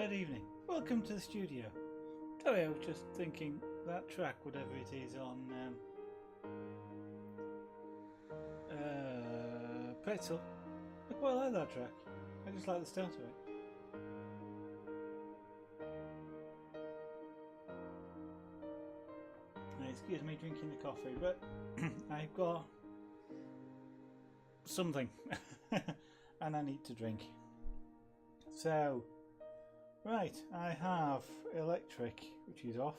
Good evening. Welcome to the studio. Sorry, I was just thinking that track, whatever it is on Pretzel. I quite like that track. I just like the start of it. Excuse me drinking the coffee, but I've got something and I need to drink. So, right, I have electric, which is off.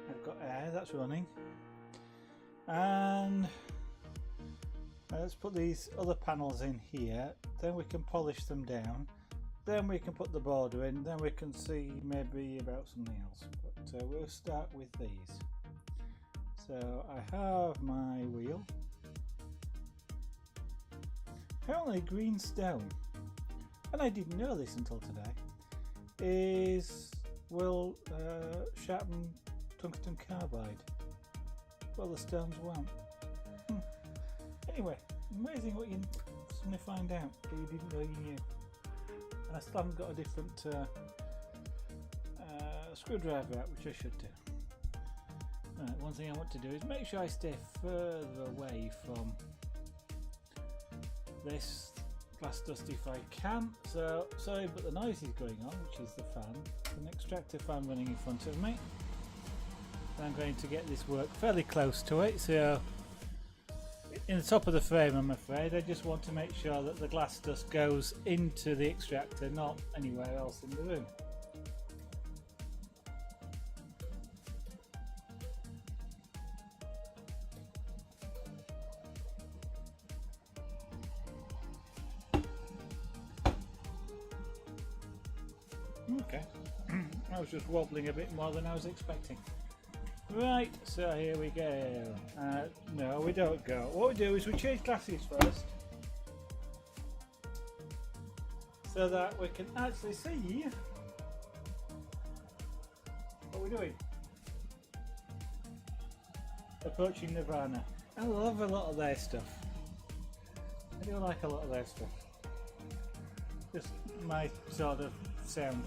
I've got air, that's running. And let's put these other panels in here, then we can polish them down. Then we can put the border in, then we can see maybe about something else. But we'll start with these. So I have my wheel. Apparently green stone, and I didn't know this until today, will sharpen tungsten carbide. Well, the stones won't. Anyway, amazing what you suddenly find out that you didn't know you knew. And I still haven't got a different screwdriver out, which I should do. Right, one thing I want to do is make sure I stay further away from this glass dust if I can. So sorry, but the noise is going on, which is the fan, an extractor fan running in front of me. I'm going to get this work fairly close to it, so in the top of the frame, I'm afraid. I just want to make sure that the glass dust goes into the extractor, not anywhere else in the room. Okay, I was just wobbling a bit more than I was expecting. Right, so here we go. No, we don't go. What we do is we change glasses first, so that we can actually see what we're doing. Approaching Nirvana. I love a lot of their stuff. I do like a lot of their stuff. Just my sort of sound.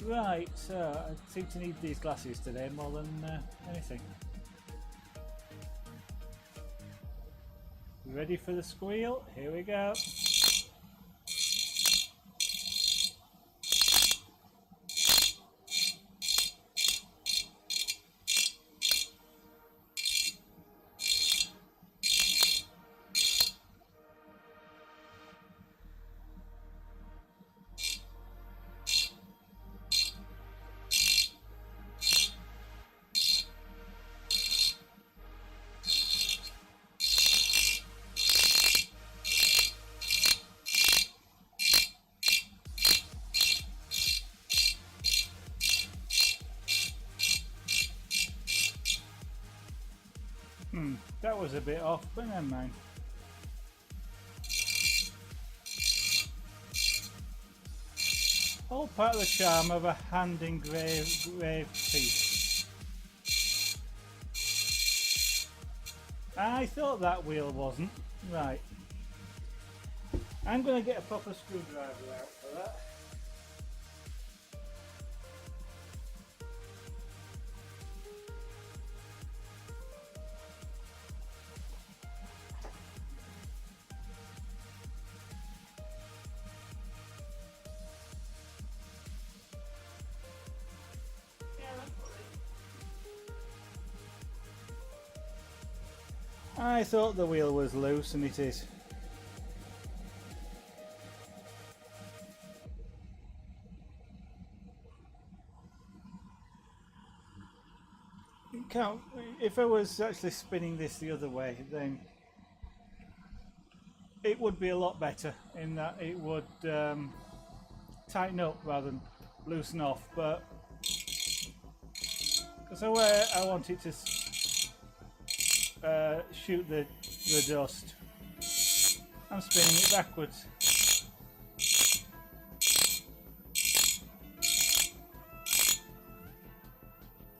Right, so I seem to need these glasses today more than anything. Ready for the squeal? Here we go. That was a bit off, but never mind. All part of the charm of a hand engraved piece. I thought that wheel wasn't. Right. I'm going to get a proper screwdriver out for that. I thought the wheel was loose, and it is. If I was actually spinning this the other way, then it would be a lot better in that it would tighten up rather than loosen off, but because the way I want it to shoot the dust, I'm spinning it backwards.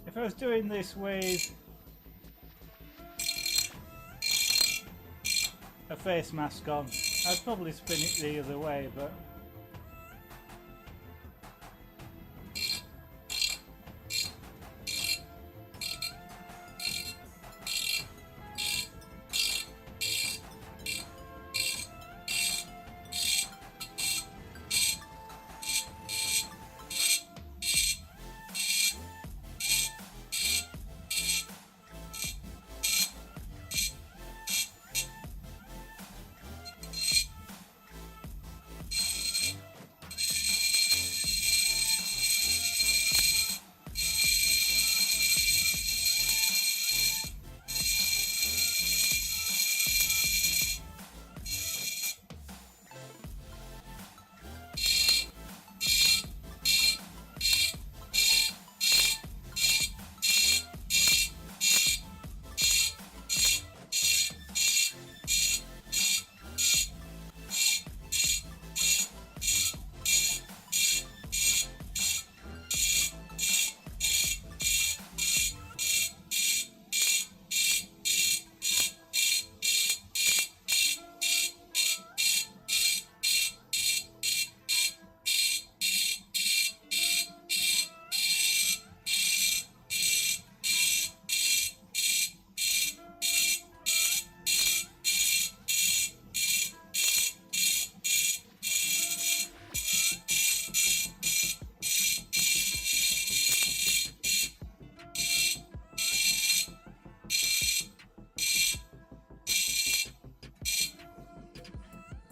If I was doing this with a face mask on, I'd probably spin it the other way, but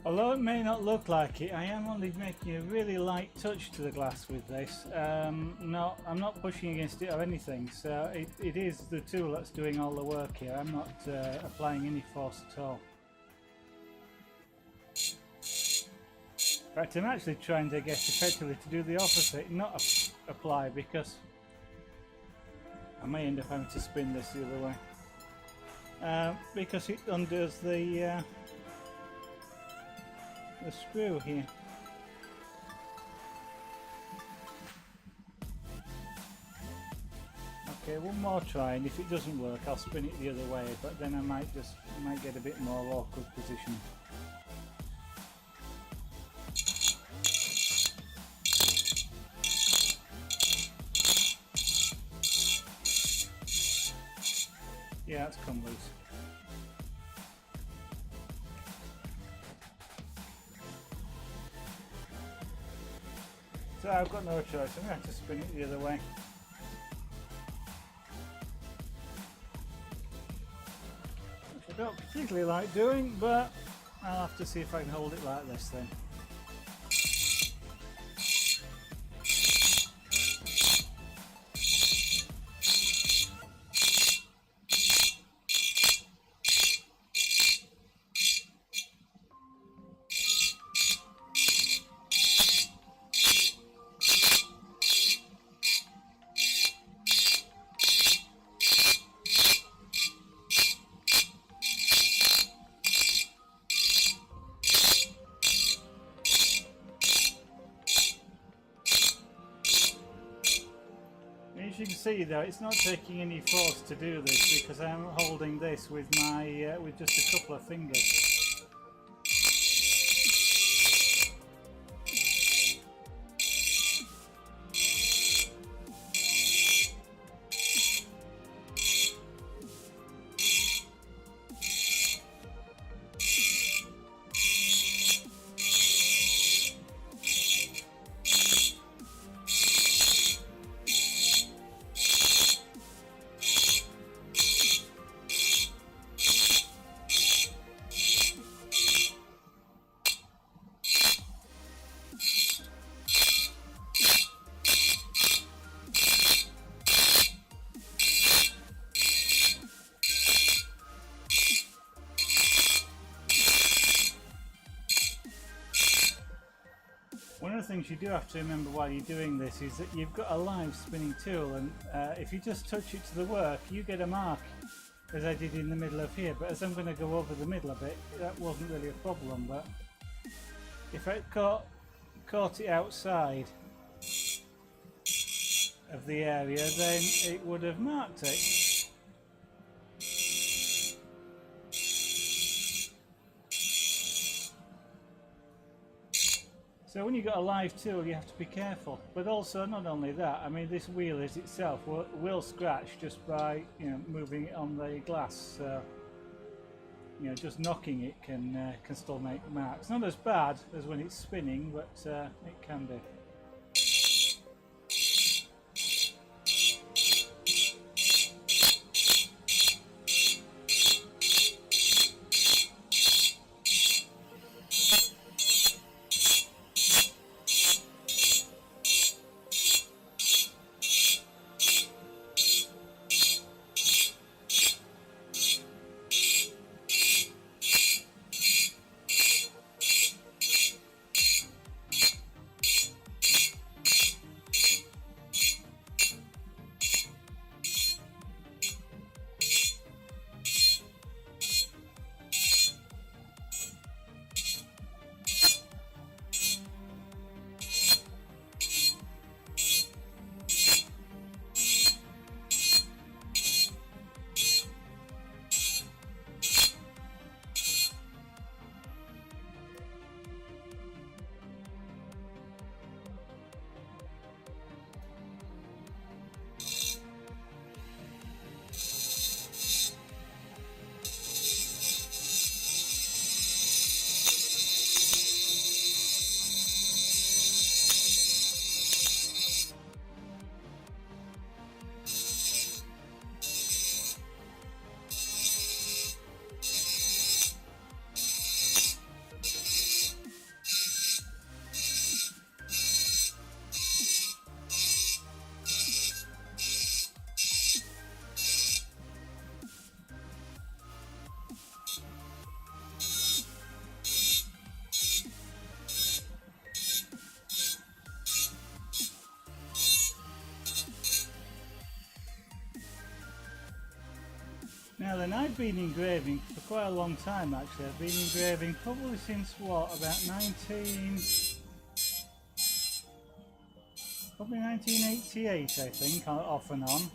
Although it may not look like it, I am only making a really light touch to the glass with this. No, I'm not pushing against it or anything, so it is the tool that's doing all the work here. I'm not applying any force at all. In fact, I'm actually trying to get effectively to do the opposite, not apply, because I may end up having to spin this the other way. Because it undoes the screw here. Okay, one more try, and if it doesn't work I'll spin it the other way, but then I might get a bit more awkward position. Yeah, it's come loose. So I've got no choice, I'm going to have to spin it the other way. Which I don't particularly like doing, but I'll have to see if I can hold it like this then. As you can see though, it's not taking any force to do this because I'm holding this with my with just a couple of fingers. One of the things you do have to remember while you're doing this is that you've got a live spinning tool, and if you just touch it to the work, you get a mark, as I did in the middle of here. But as I'm going to go over the middle of it, that wasn't really a problem. But if I caught it outside of the area, then it would have marked it. So when you've got a live tool, you have to be careful. But also, not only that, I mean, this wheel is itself will scratch just by moving it on the glass. So just knocking it can still make marks. Not as bad as when it's spinning, but it can do. Now then, I've been engraving for quite a long time actually. I've been engraving probably since what, about 1988 I think, off and on.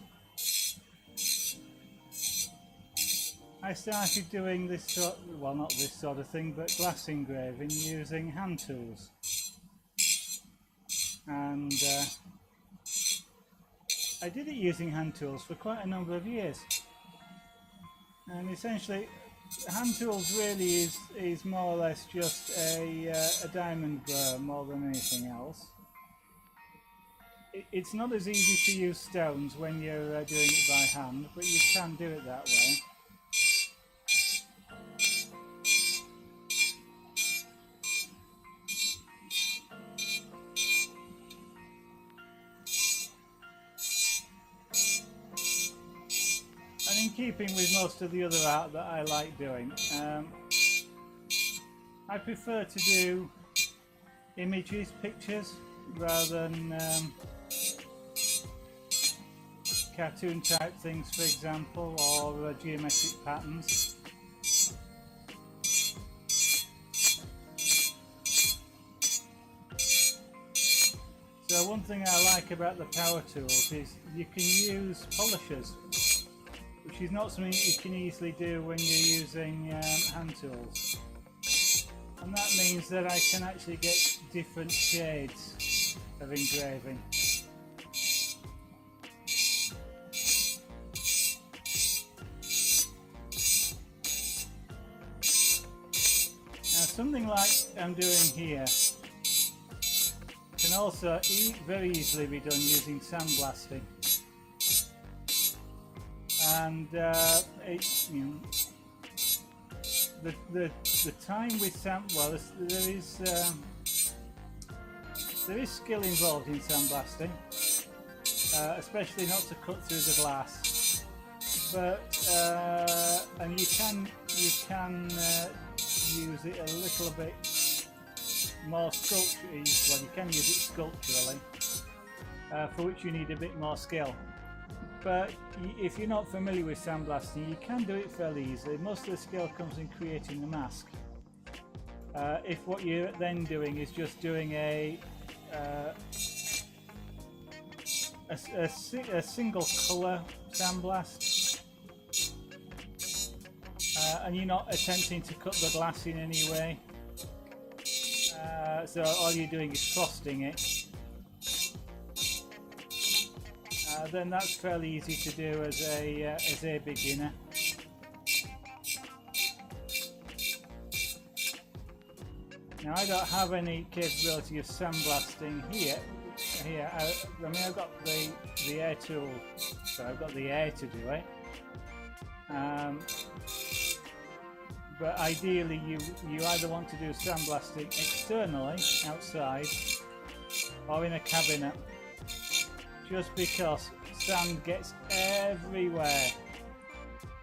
I started doing this sort, well not this sort of thing, but glass engraving using hand tools. And I did it using hand tools for quite a number of years. And essentially, hand tools really is more or less just a diamond burr more than anything else. It's not as easy to use stones when you're doing it by hand, but you can do it that way. And in keeping with most of the other art that I like doing, I prefer to do images, pictures, rather than cartoon type things, for example, or geometric patterns. So one thing I like about the power tools is you can use polishers, which is not something you can easily do when you're using hand tools. And that means that I can actually get different shades of engraving. Now something like I'm doing here can also very easily be done using sandblasting. And the time with well, there is skill involved in sandblasting, especially not to cut through the glass. But and you can use it a little bit more sculpturally. Well, you can use it sculpturally, for which you need a bit more skill. But if you're not familiar with sandblasting, you can do it fairly easily. Most of the skill comes in creating the mask. If what you're then doing is just doing a single colour sandblast, and you're not attempting to cut the glass in any way, so all you're doing is frosting it, then that's fairly easy to do as a beginner. Now I don't have any capability of sandblasting here. I mean, I've got the air tool, so I've got the air to do it. But ideally, you either want to do sandblasting externally, outside, or in a cabinet. Just because sand gets everywhere,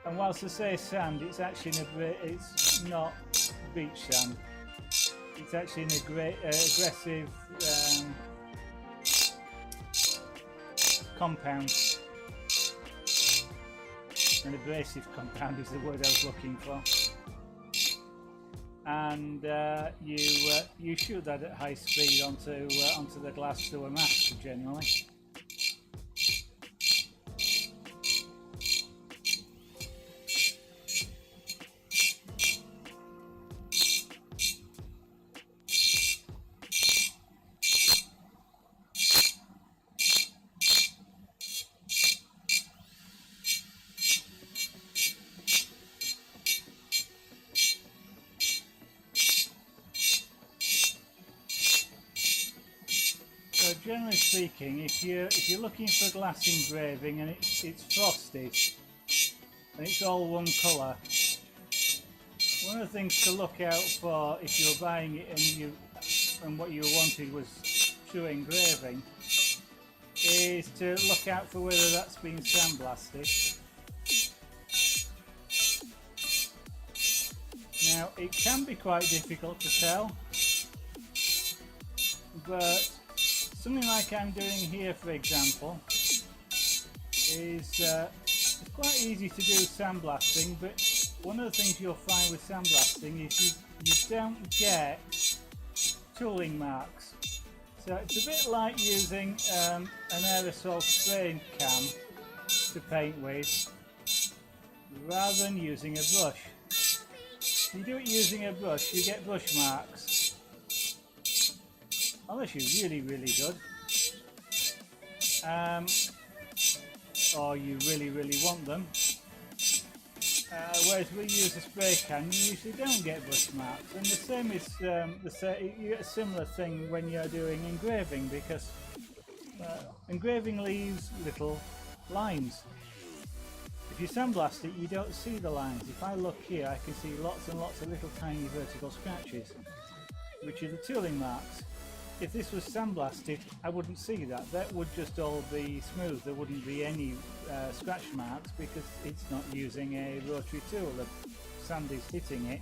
and whilst I say sand, it's actually it's not beach sand. It's actually an aggressive compound. An abrasive compound is the word I was looking for. And you shoot that at high speed onto the glass through a mask generally. So generally speaking, if you're looking for glass engraving and it's frosted and it's all one colour, one of the things to look out for if you're buying it and what you wanted was true engraving is to look out for whether that's been sandblasted. Now it can be quite difficult to tell, but something like I'm doing here, for example, is It's quite easy to do sandblasting, but one of the things you'll find with sandblasting is you don't get tooling marks. So it's a bit like using an aerosol spraying can to paint with rather than using a brush. If you do it using a brush, you get brush marks. Unless you're really good. Or you really want them. Whereas we use a spray can, you usually don't get brush marks. And the same is you get a similar thing when you're doing engraving, because engraving leaves little lines. If you sandblast it, you don't see the lines. If I look here, I can see lots and lots of little tiny vertical scratches, which are the tooling marks. If this was sandblasted, I wouldn't see that. That would just all be smooth. There wouldn't be any scratch marks because it's not using a rotary tool. The sand is hitting it.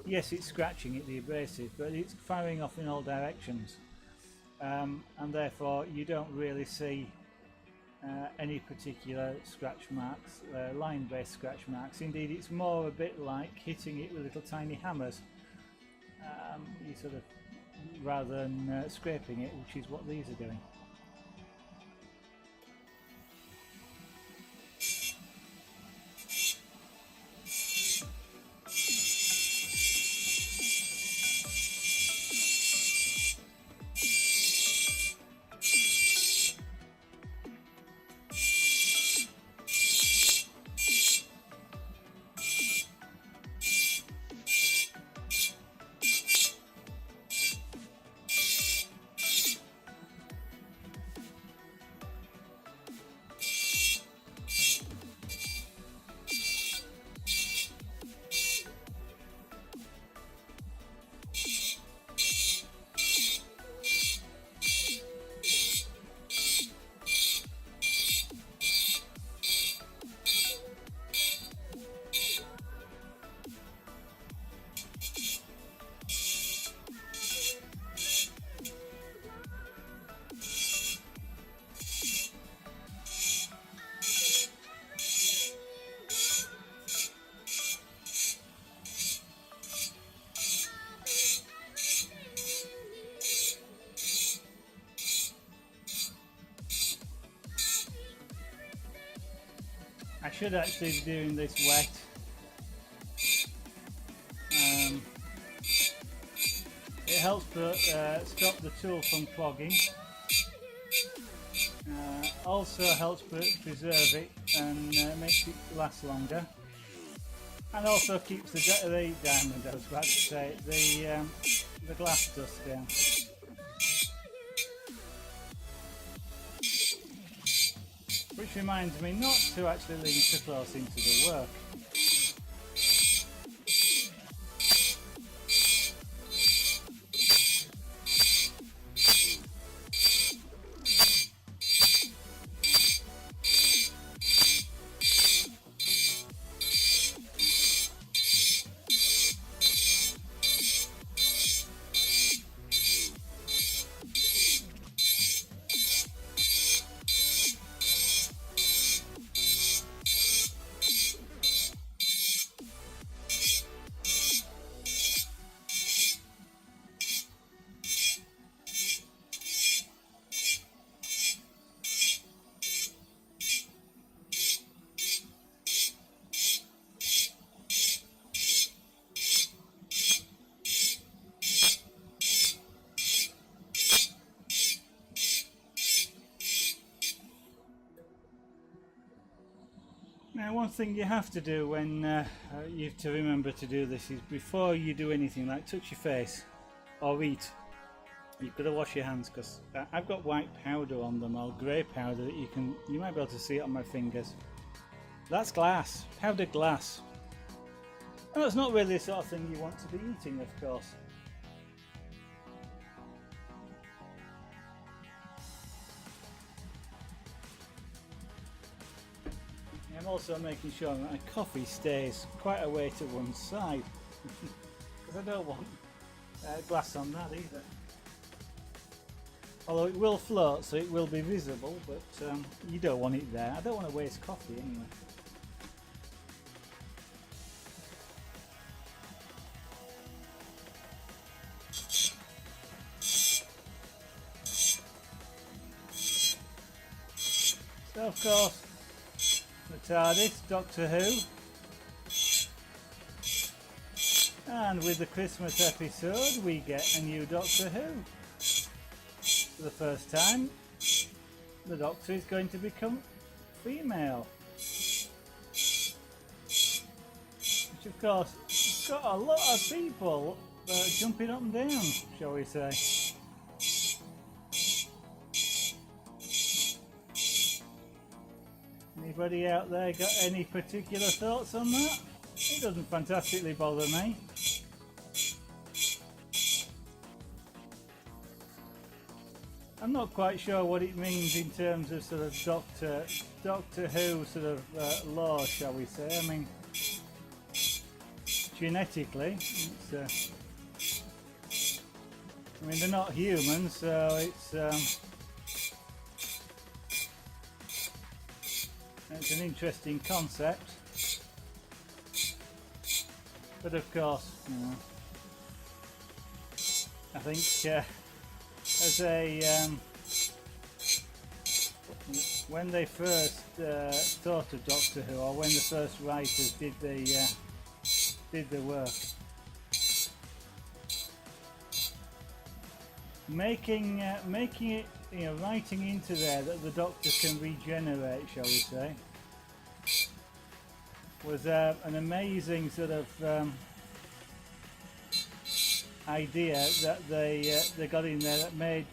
Yes, it's scratching it, the abrasive, but it's firing off in all directions. And therefore, you don't really see any particular scratch marks, line-based scratch marks. Indeed, it's more a bit like hitting it with little tiny hammers. You sort of, rather than scraping it, which is what these are doing. I should actually be doing this wet. It helps to stop the tool from clogging. Also helps preserve it and makes it last longer. And also keeps the diamond, I was about to say, the glass dust down. Which reminds me not to actually lean too close into the work. Now, one thing you have to do when you have to remember to do this is before you do anything like touch your face or eat, you've got to wash your hands, because I've got white powder on them, or grey powder that you might be able to see it on my fingers. That's glass, powdered glass. And that's not really the sort of thing you want to be eating, of course. I'm also making sure that my coffee stays quite away to one side, because I don't want glass on that either. Although it will float, so it will be visible, but you don't want it there. I don't want to waste coffee anyway. of course, the Tardis, Doctor Who. And with the Christmas episode, we get a new Doctor Who. For the first time, the Doctor is going to become female. Which, of course, got a lot of people jumping up and down, shall we say. Anybody out there got any particular thoughts on that? It doesn't fantastically bother me. I'm not quite sure what it means in terms of sort of Doctor Who sort of lore, shall we say. I mean, genetically, I mean, they're not human, so it's an interesting concept. But of course, you know, I think as a when they first thought of Doctor Who, or when the first writers did the work, making it, you know, writing into there that the Doctor can regenerate, shall we say, was an amazing sort of idea that they got in there that made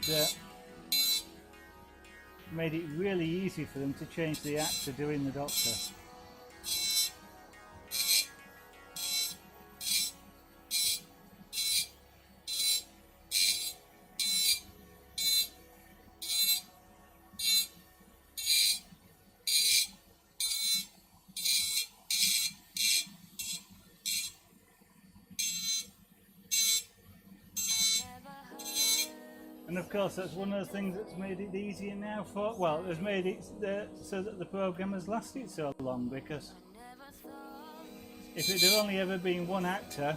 it really easy for them to change the actor doing the Doctor. And of course, that's one of the things that's made it easier now for, well, has made it so that the programme has lasted so long, because if it had only ever been one actor,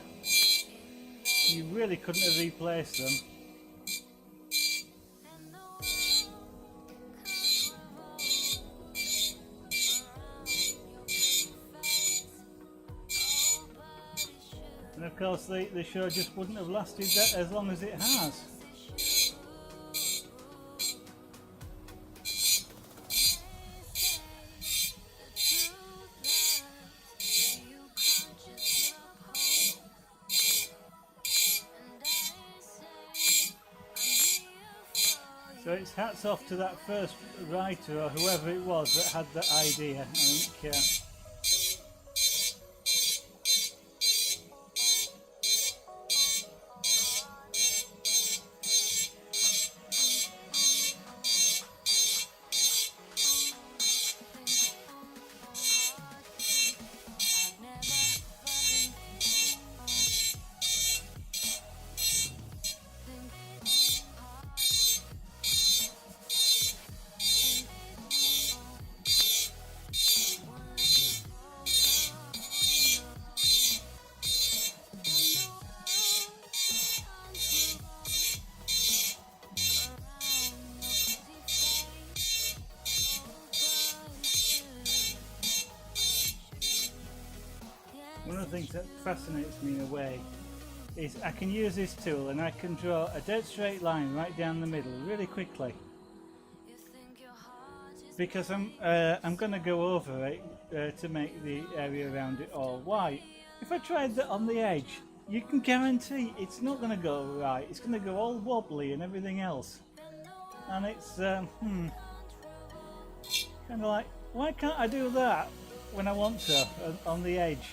you really couldn't have replaced them. And of course, the show just wouldn't have lasted that as long as it has. So it's hats off to that first writer or whoever it was that had that idea. I think. One of the things that fascinates me in a way is I can use this tool and I can draw a dead straight line right down the middle really quickly, because I'm going to go over it to make the area around it all white. If I tried that on the edge, you can guarantee it's not going to go right. It's going to go all wobbly and everything else, and it's kind of like, why can't I do that when I want to on the edge?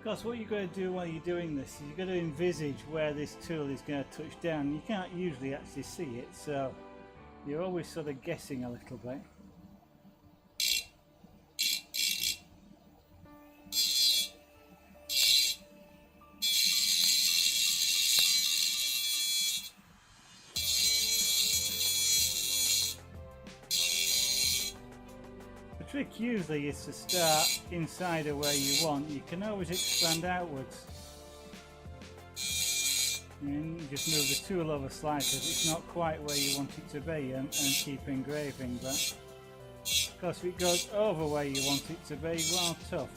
course, what you're going to do while you're doing this is you're going to envisage where this tool is going to touch down. You can't usually actually see it, so you're always sort of guessing a little bit. The trick usually is to start inside of where you want. You can always expand outwards. And you just move the tool over slightly if it's not quite where you want it to be, and keep engraving. But of course, if it goes over where you want it to be, well, tough.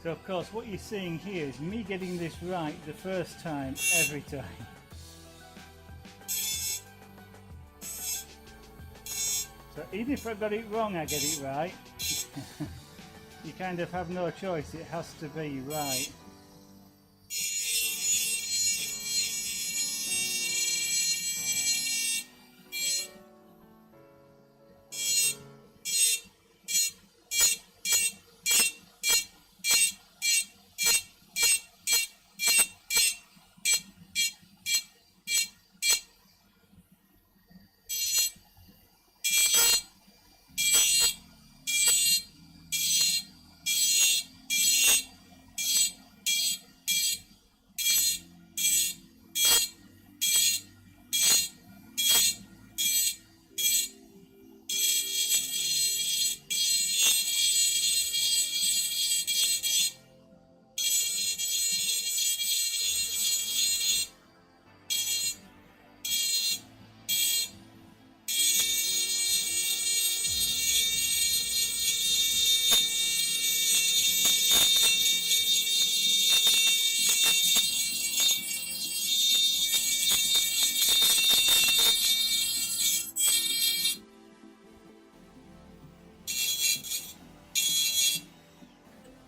So of course what you're seeing here is me getting this right the first time, every time. So even if I got it wrong, I get it right. You kind of have no choice, it has to be right.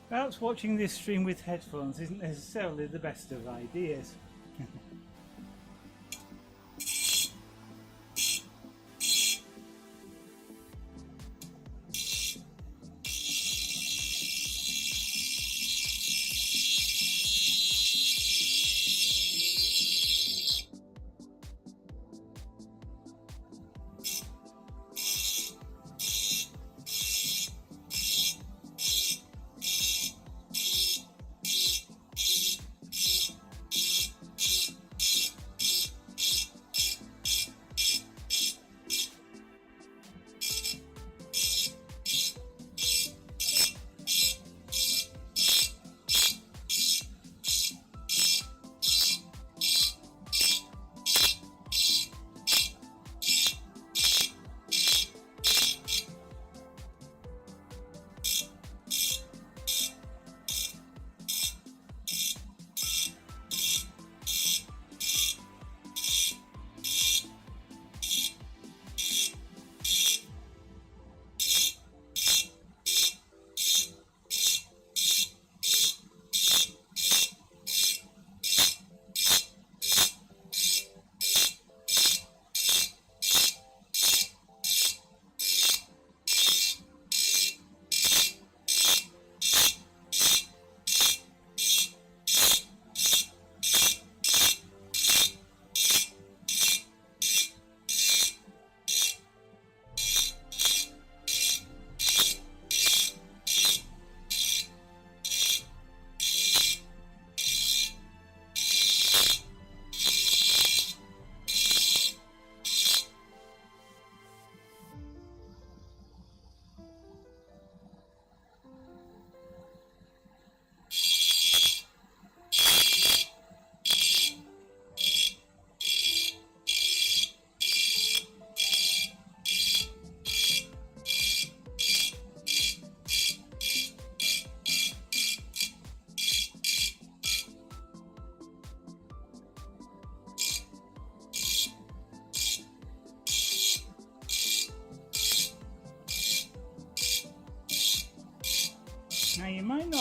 Perhaps watching this stream with headphones isn't necessarily the best of ideas.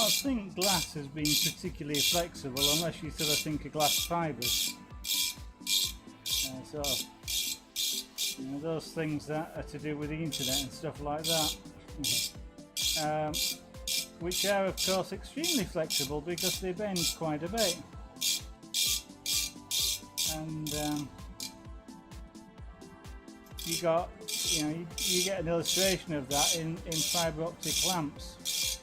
don't think glass has been particularly flexible unless you sort of think of glass fibres. So, you know, those things that are to do with the internet and stuff like that. Which are of course extremely flexible because they bend quite a bit. And you get an illustration of that in fibre optic lamps,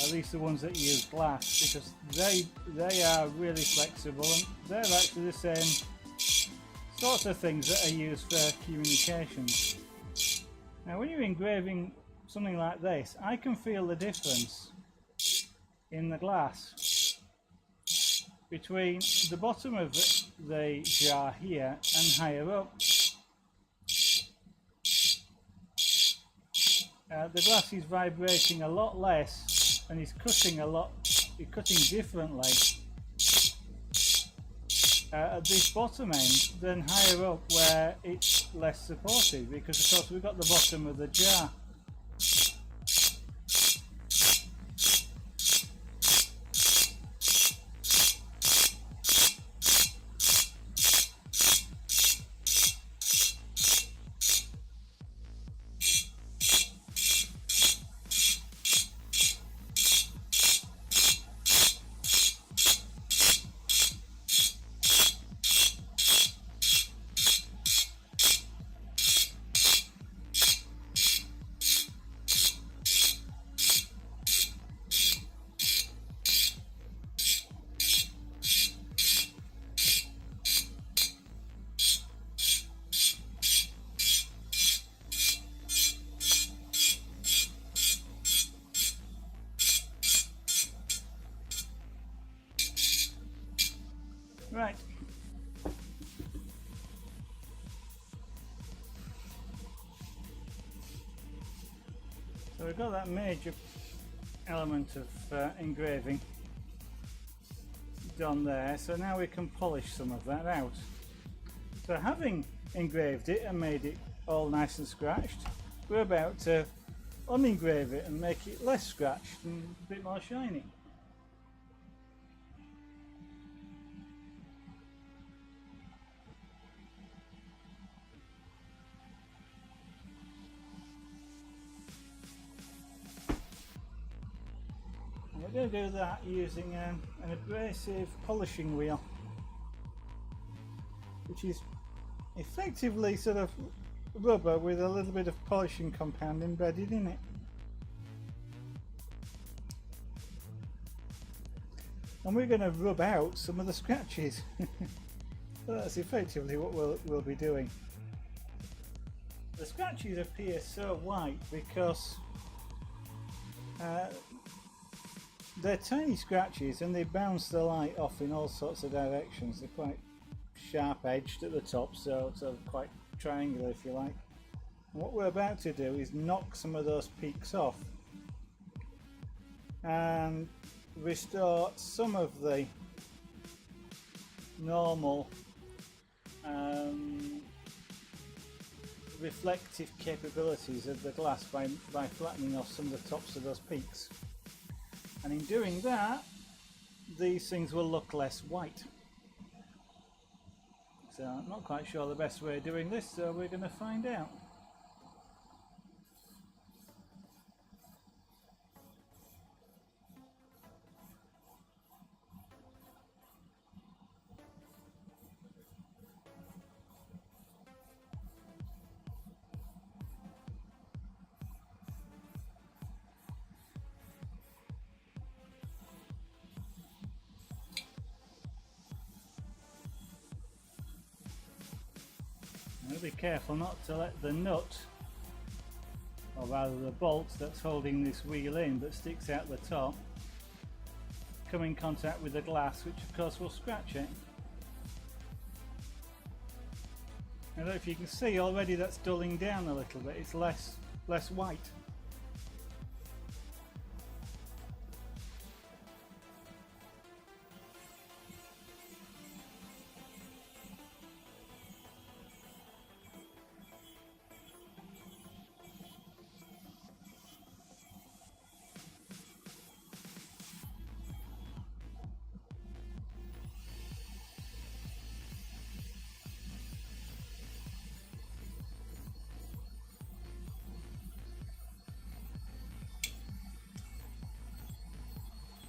at least the ones that use glass, because they are really flexible and they're actually the same sorts of things that are used for communications. Now when you're engraving something like this, I can feel the difference in the glass between the bottom of the jar here and higher up. The glass is vibrating a lot less and is cutting differently at this bottom end than higher up where it's less supported, because of course we've got the bottom of the jar. Right. So we've got that major element of engraving done there, so now we can polish some of that out. So having engraved it and made it all nice and scratched, we're about to unengrave it and make it less scratched and a bit more shiny. We're going to do that using an abrasive polishing wheel, which is effectively sort of rubber with a little bit of polishing compound embedded in it. And we're going to rub out some of the scratches. So that's effectively what we'll be doing. The scratches appear so white because they're tiny scratches and they bounce the light off in all sorts of directions. They're quite sharp edged at the top, so sort of quite triangular if you like. And what we're about to do is knock some of those peaks off and restore some of the normal reflective capabilities of the glass by flattening off some of the tops of those peaks. And in doing that, these things will look less white. So I'm not quite sure the best way of doing this, so we're going to find out. Be careful not to let the nut, or rather the bolt that's holding this wheel in but sticks out the top, come in contact with the glass, which of course will scratch it. Now if you can see already, that's dulling down a little bit, it's less white.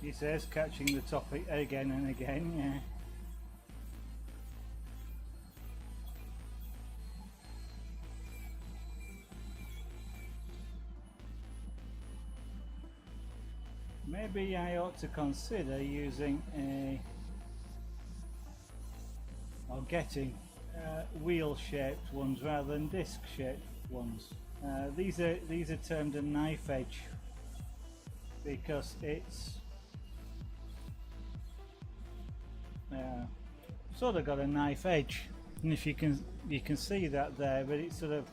he says, catching the topic again and again. Yeah. Maybe I ought to consider using or getting wheel-shaped ones rather than disc-shaped ones. These are termed a knife edge because it's sort of got a knife edge, and if you can see that there, but it's sort of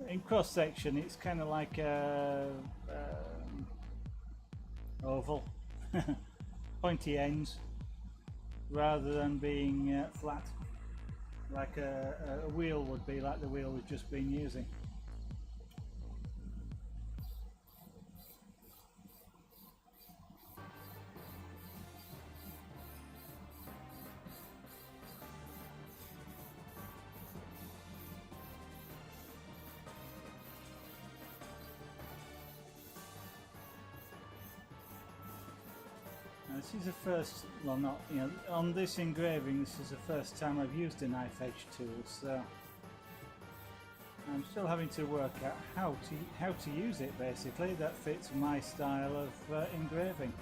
in cross section it's kind of like a oval, pointy ends rather than being flat like a wheel would be, like the wheel we've just been using. This is the first, well, not, you know, on this engraving this is the first time I've used a knife edge tool, so I'm still having to work out how to use it basically that fits my style of engraving.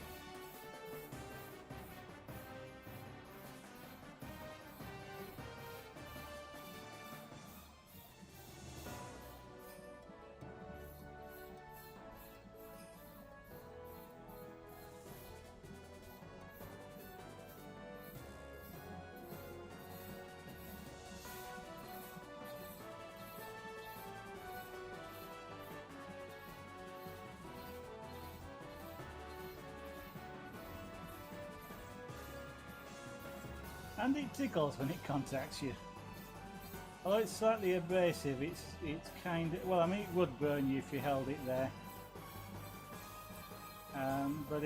And it tickles when it contacts you. Although it's slightly abrasive, it's kind of, well, I mean, it would burn you if you held it there. But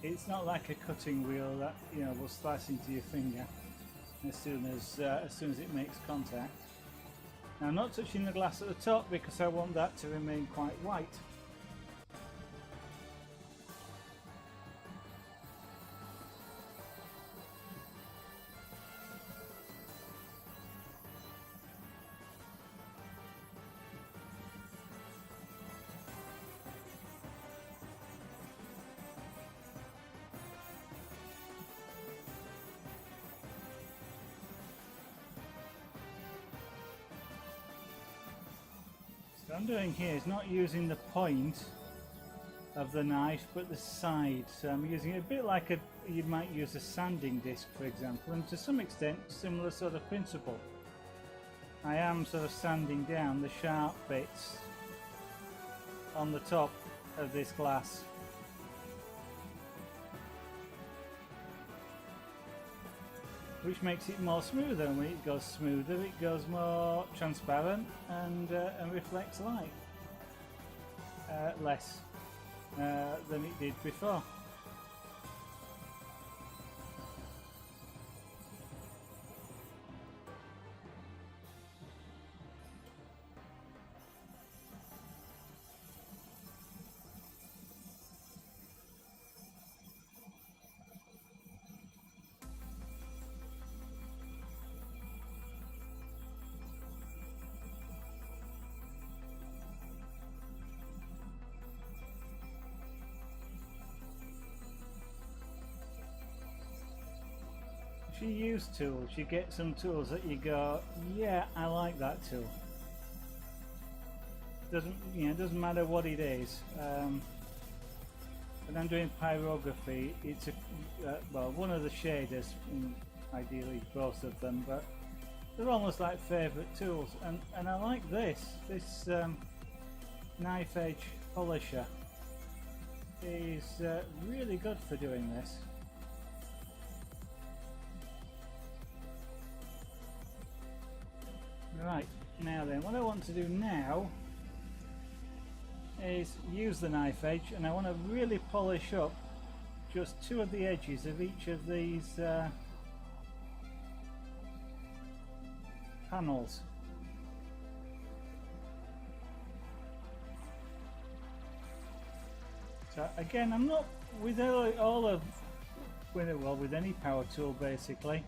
it's not like a cutting wheel that, you know, will slice into your finger as soon as it makes contact. Now, I'm not touching the glass at the top because I want that to remain quite white. What I'm doing here is not using the point of the knife but the side, so I'm using it a bit like you might use a sanding disc, for example, and to some extent similar sort of principle. I am sort of sanding down the sharp bits on the top of this glass. Which makes it more smoother, and when it goes smoother it goes more transparent and reflects light less than it did before. If you use tools, you get some tools that you go, yeah, I like that tool. Doesn't matter what it is. When I'm doing pyrography, it's well, one of the shaders, ideally both of them, but they're almost like favourite tools. And I like this knife edge polisher is really good for doing this. Right, now then, what I want to do now is use the knife edge, and I want to really polish up just two of the edges of each of these panels. So again, I'm not with all of with any power tool basically.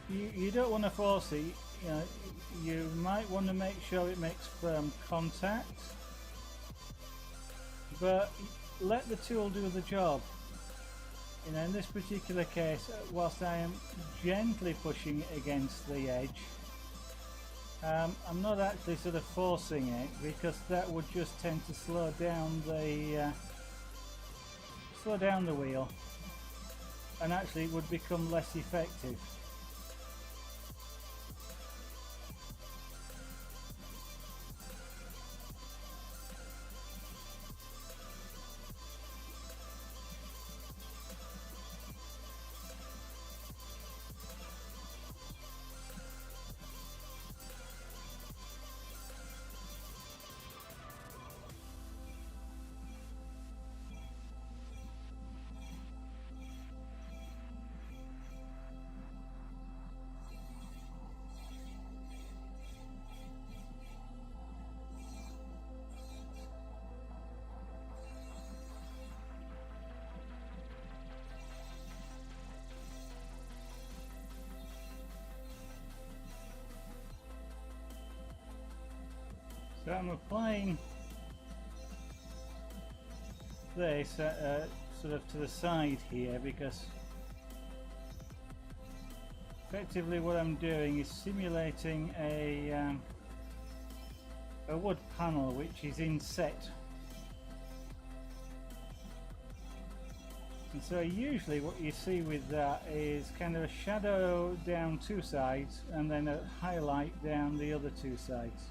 You don't want to force it. You know, you might want to make sure it makes firm contact, but let the tool do the job. You know, in this particular case, whilst I am gently pushing it against the edge, I'm not actually sort of forcing it, because that would just tend to slow down the wheel, and actually it would become less effective. So I'm applying this sort of to the side here, because effectively what I'm doing is simulating a wood panel which is inset. And so usually what you see with that is kind of a shadow down two sides and then a highlight down the other two sides.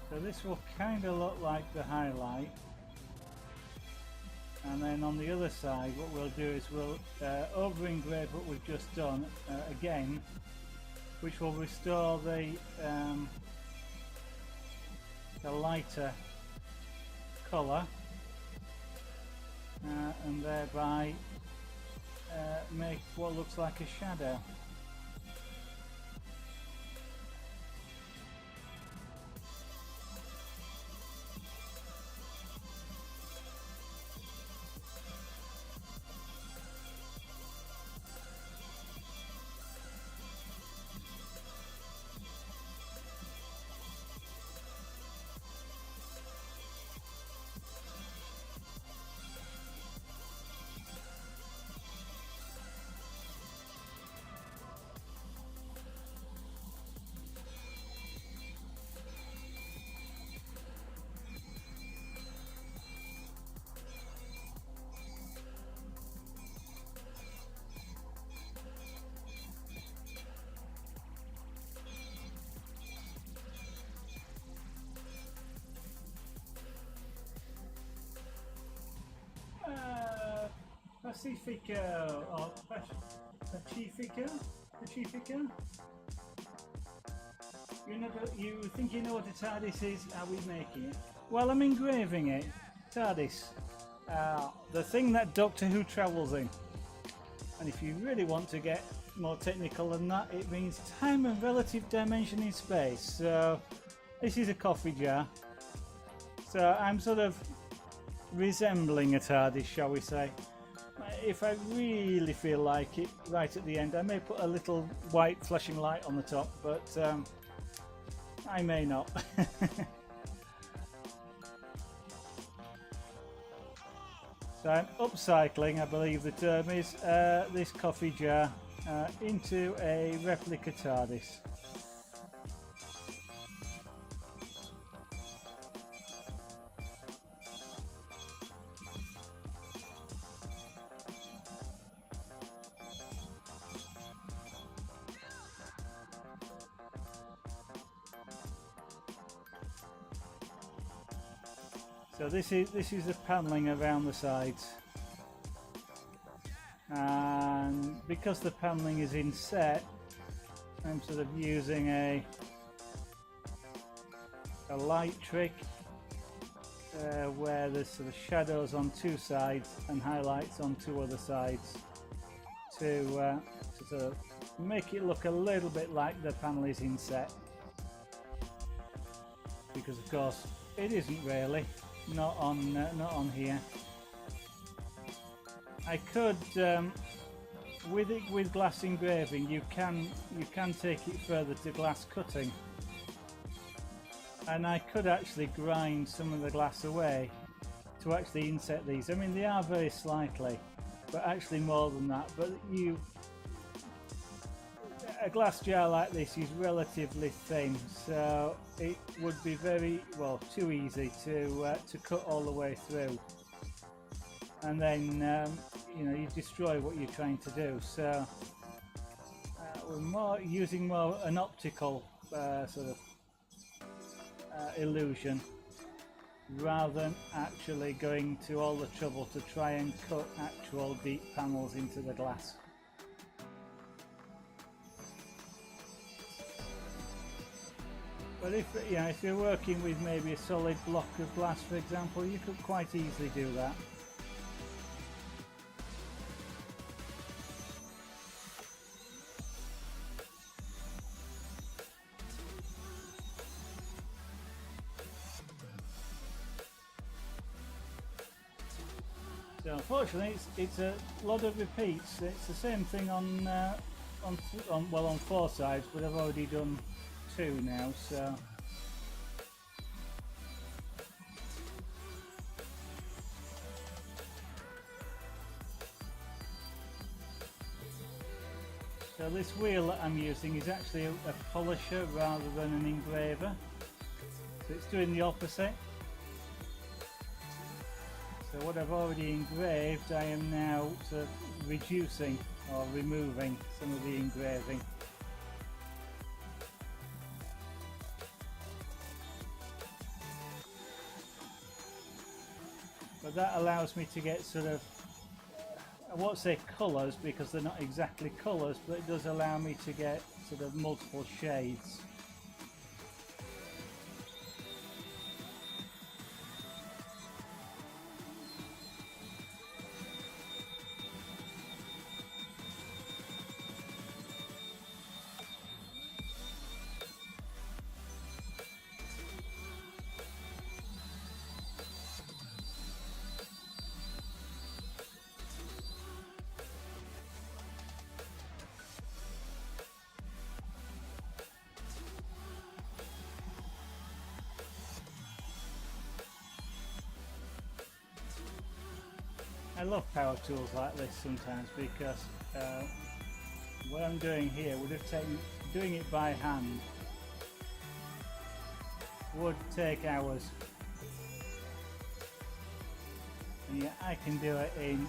So this will kind of look like the highlight, and then on the other side what we'll do is we'll over engrave what we've just done again, which will restore the lighter colour and thereby make what looks like a shadow. Pacifico or Pacifico? Pacifico? You think you know what a Tardis is? Are we making it? Well, I'm engraving it. Tardis. The thing that Doctor Who travels in. And if you really want to get more technical than that, it means time and relative dimension in space. So this is a coffee jar. So I'm sort of resembling a Tardis, shall we say. If I really feel like it, right at the end, I may put a little white flashing light on the top, but I may not. So I'm upcycling, I believe the term is, this coffee jar into a replica Tardis. So this is the panelling around the sides, and because the panelling is inset, I'm sort of using a light trick where there's sort of shadows on two sides and highlights on two other sides to sort of make it look a little bit like the panel is inset, because of course it isn't really, not on here. I could with glass engraving you can take it further to glass cutting, and I could actually grind some of the glass away to actually inset these. I mean, they are very slightly, but actually more than that. But a glass jar like this is relatively thin, so it would be too easy to cut all the way through, and then you destroy what you're trying to do. So we're using more an optical sort of illusion, rather than actually going to all the trouble to try and cut actual deep panels into the glass. But if you're working with maybe a solid block of glass, for example, you could quite easily do that. So unfortunately, it's a lot of repeats. It's the same thing on 4 sides, but I've already done 2 now. So this wheel that I'm using is actually a polisher rather than an engraver. So it's doing the opposite. So what I've already engraved, I am now sort of reducing or removing some of the engraving. But that allows me to get sort of, I won't say colours because they're not exactly colours, but it does allow me to get sort of multiple shades. I love power tools like this sometimes because what I'm doing here would have taken, doing it by hand would take hours, and yet I can do it in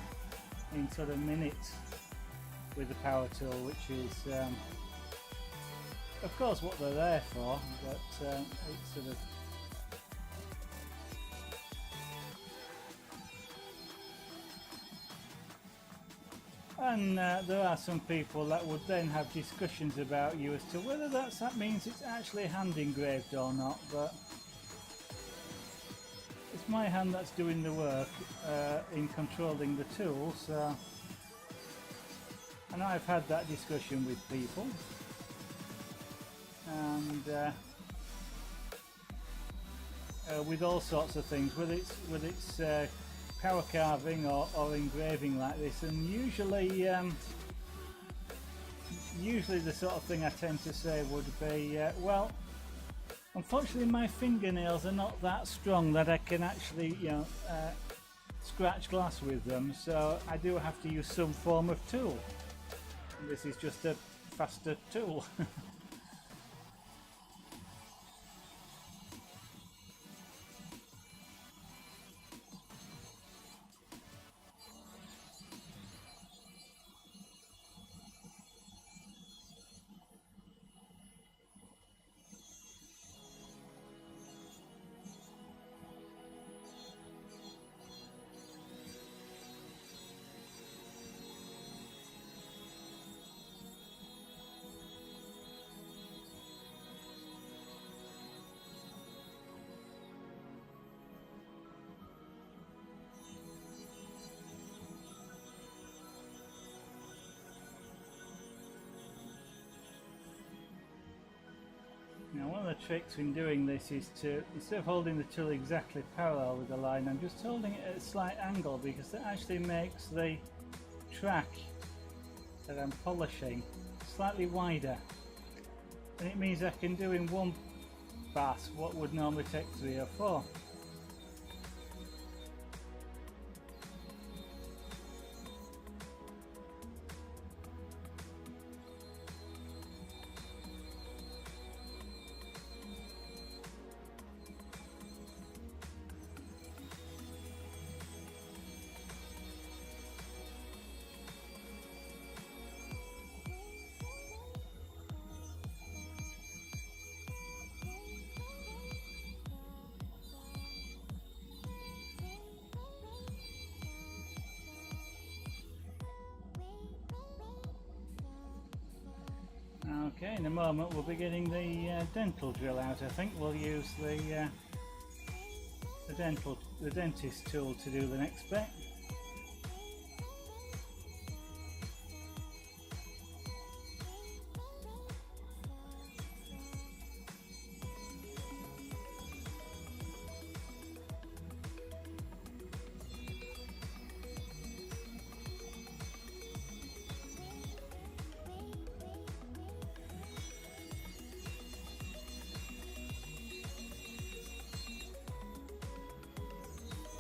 sort of minutes with the power tool, which is of course what they're there for, but it's sort of and there are some people that would then have discussions about you as to whether that means it's actually hand engraved or not, but it's my hand that's doing the work in controlling the tool. So, and I've had that discussion with people, and with all sorts of things, whether it's power carving or engraving like this, and usually the sort of thing I tend to say would be, well, unfortunately my fingernails are not that strong that I can actually scratch glass with them, so I do have to use some form of tool. And this is just a faster tool. tricks in doing this is to, instead of holding the tool exactly parallel with the line, I'm just holding it at a slight angle, because that actually makes the track that I'm polishing slightly wider, and it means I can do in one pass what would normally take 3 or 4. Okay, in a moment we'll be getting the dental drill out. I think we'll use the dentist tool to do the next bit.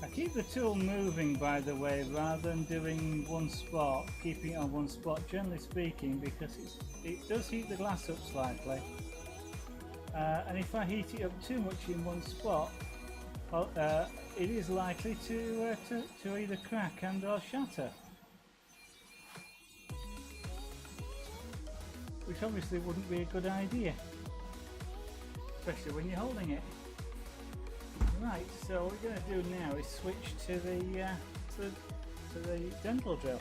I keep the tool moving, by the way, rather than doing one spot, keeping it on one spot, generally speaking, because it does heat the glass up slightly, and if I heat it up too much in one spot, it is likely to either crack and or shatter, which obviously wouldn't be a good idea, especially when you're holding it. Right, so what we're going to do now is switch to the dental drill.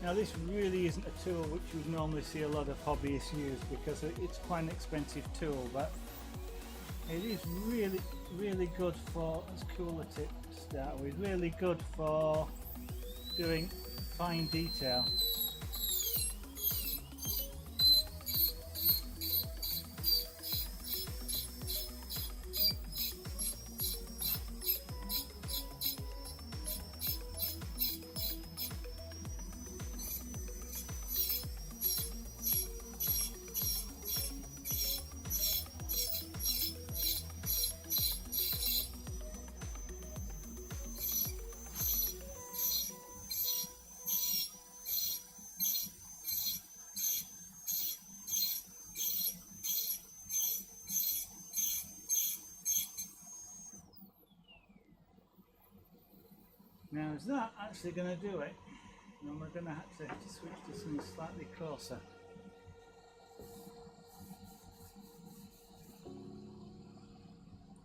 Now this really isn't a tool which you would normally see a lot of hobbyists use, because it's quite an expensive tool, but it is really good for, let's cool the tip to start with, really good for doing fine detail. Now is that actually going to do it? And we're going to actually have to switch to something slightly closer.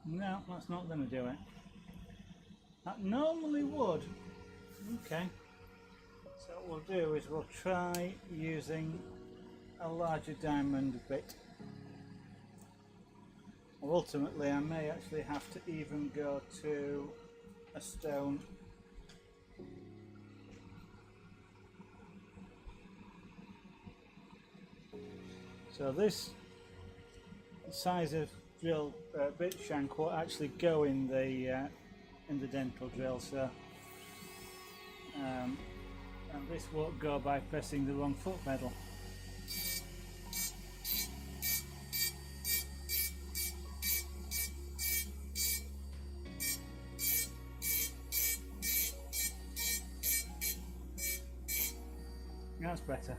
No, that's not going to do it. That normally would. Okay. So what we'll do is we'll try using a larger diamond bit. Or ultimately I may actually have to even go to a stone. So this size of drill bit shank will actually go in the dental drill, so and this won't go by pressing the wrong foot pedal. That's better.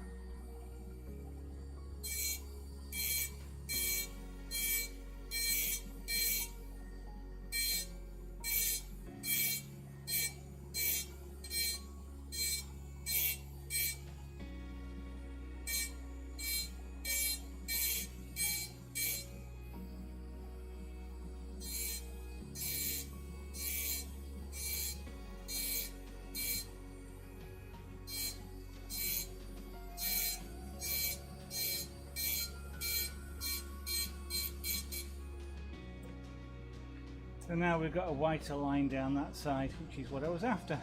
So now we've got a whiter line down that side, which is what I was after.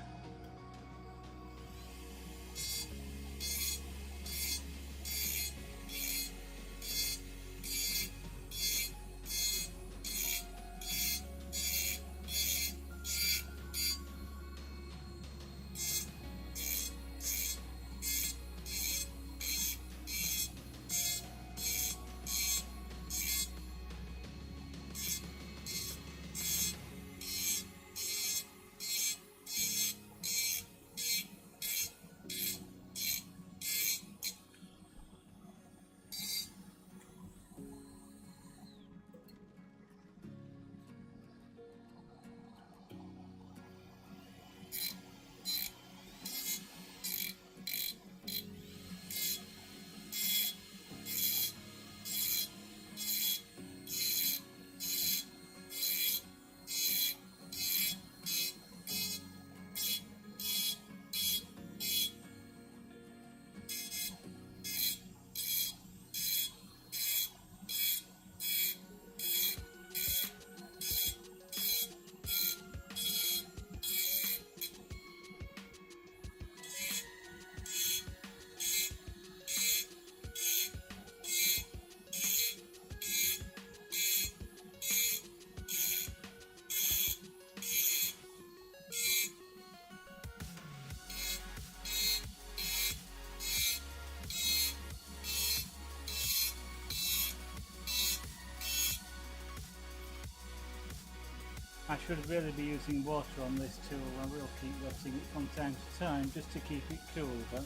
I should really be using water on this tool. I will keep wetting it from time to time just to keep it cool, but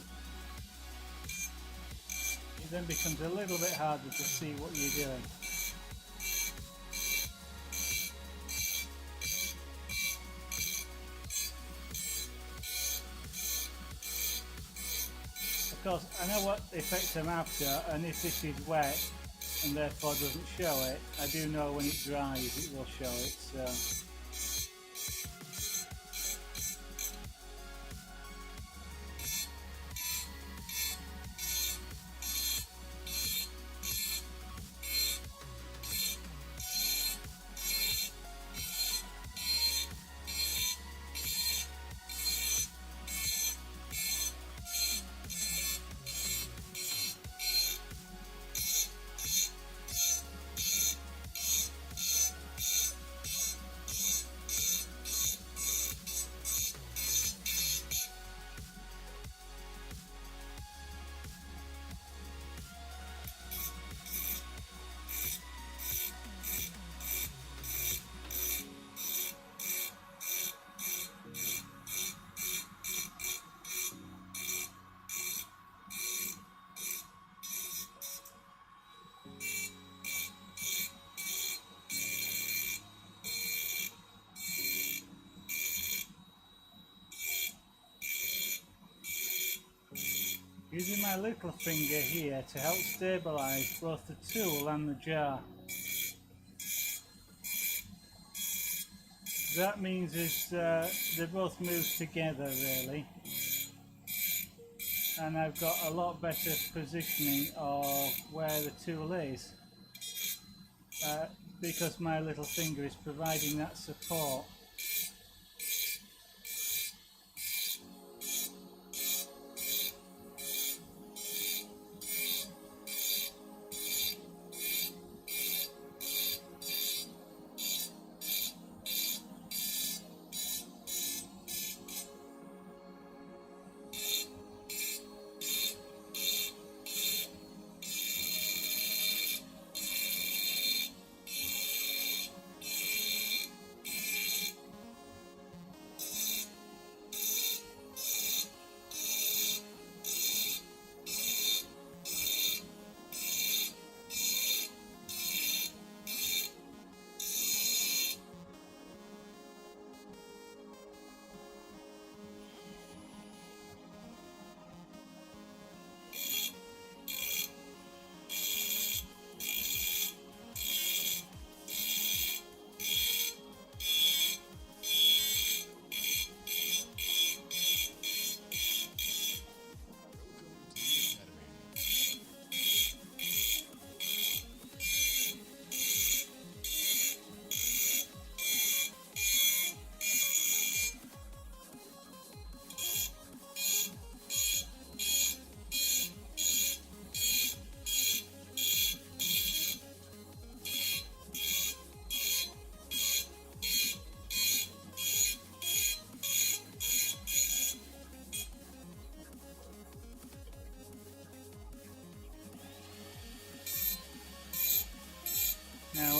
it then becomes a little bit harder to see what you're doing. Of course, I know what effect I'm after, and if this is wet and therefore doesn't show it, I do know when it dries it will show it, so. Using my little finger here to help stabilise both the tool and the jar. That means they both move together really, and I've got a lot better positioning of where the tool is because my little finger is providing that support.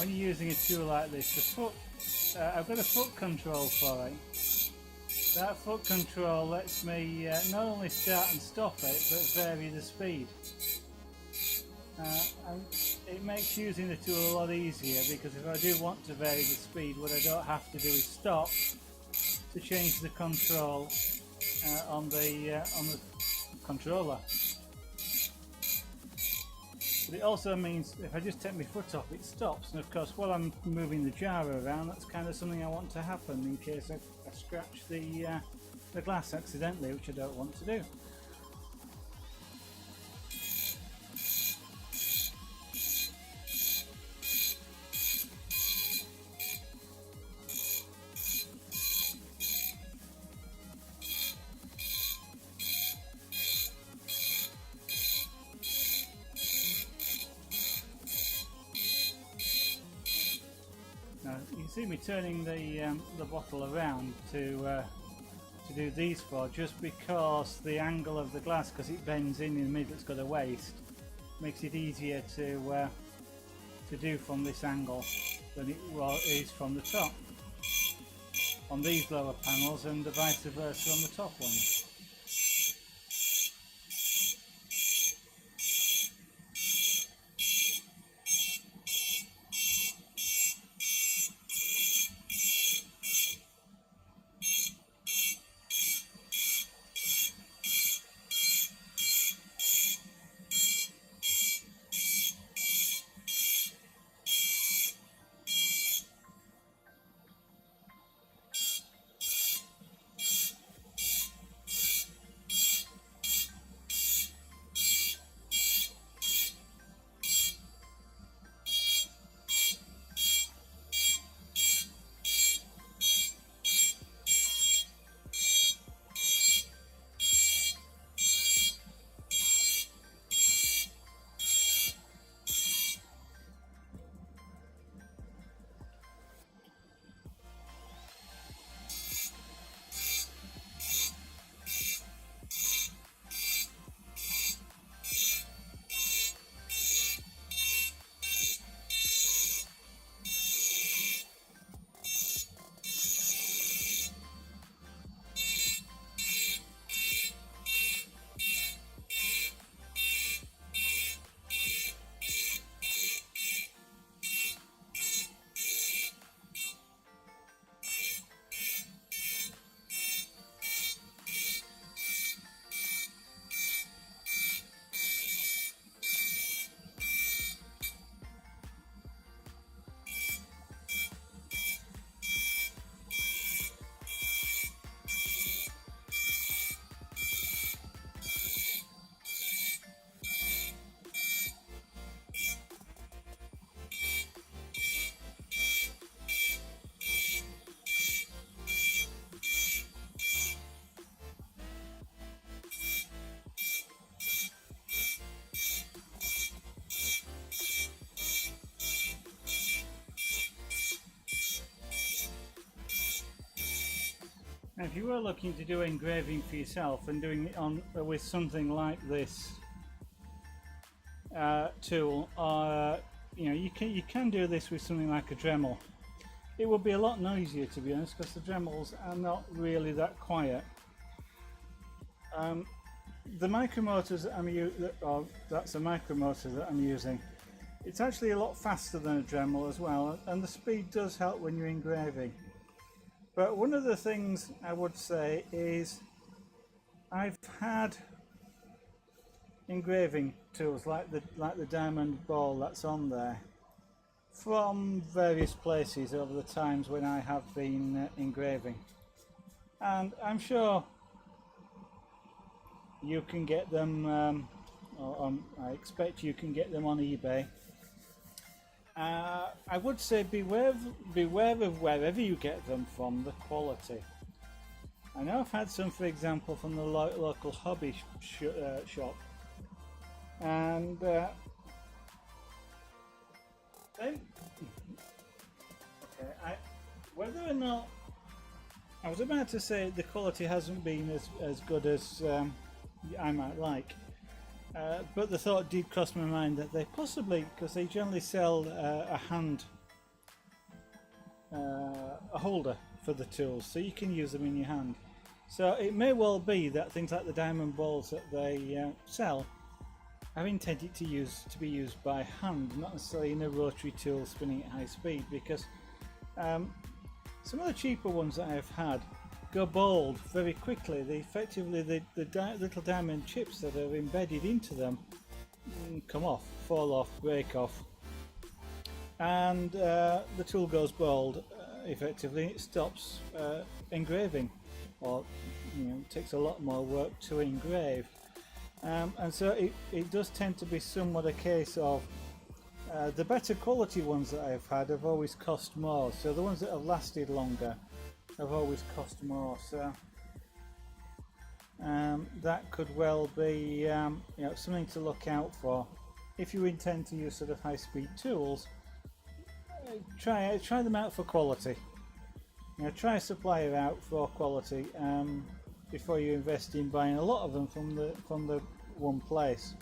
when you're using a tool like this, the foot, I've got a foot control for it. That foot control lets me not only start and stop it, but vary the speed. And it makes using the tool a lot easier, because if I do want to vary the speed, what I don't have to do is stop to change the control on the controller. But it also means if I just take my foot off, it stops, and of course while I'm moving the jar around, that's kind of something I want to happen in case I scratch the glass accidentally, which I don't want to do. Now you can see me turning the bottle around to do these four, just because the angle of the glass, because it bends in the middle, it's got a waist, makes it easier to do from this angle than it is from the top on these lower panels, and the vice versa on the top ones. Now, if you were looking to do engraving for yourself and doing it on with something like this tool, or you can do this with something like a Dremel. It would be a lot noisier, to be honest, because the Dremels are not really that quiet. The Micromotors that I'm using, that's a Micromotor that I'm using. It's actually a lot faster than a Dremel as well, and the speed does help when you're engraving. But one of the things I would say is I've had engraving tools like the diamond ball that's on there from various places over the times when I have been engraving, and I'm sure you can get them, I expect you can get them on eBay. I would say beware of wherever you get them from, the quality. I know I've had some, for example, from the local hobby shop, and whether or not, I was about to say the quality hasn't been as good as I might like. But the thought did cross my mind that they possibly, because they generally sell a hand a holder for the tools, so you can use them in your hand. So it may well be that things like the diamond balls that they sell are intended to be used by hand, not necessarily in a rotary tool spinning at high speed, because some of the cheaper ones that I've had go bald very quickly. They effectively, the little diamond chips that are embedded into them come off, fall off, break off, and the tool goes bald. Effectively, it stops engraving, or it takes a lot more work to engrave. And so it does tend to be somewhat a case of the better quality ones that I've had have always cost more. So the ones that have lasted longer have always cost more. So that could well be something to look out for if you intend to use sort of high-speed tools. Try them out for quality. Try a supplier out for quality before you invest in buying a lot of them from the one place.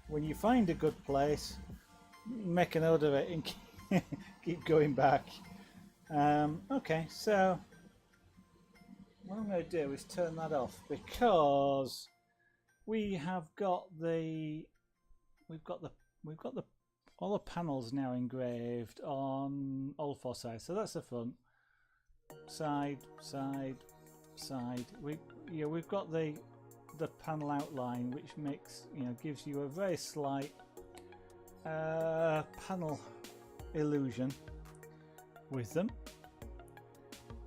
When you find a good place, make a note of it and keep going back. Okay, so what I'm going to do is turn that off, because we've got all the panels now engraved on all four sides. So that's the front, side, side, side. We've got the panel outline, which gives you a very slight panel illusion with them.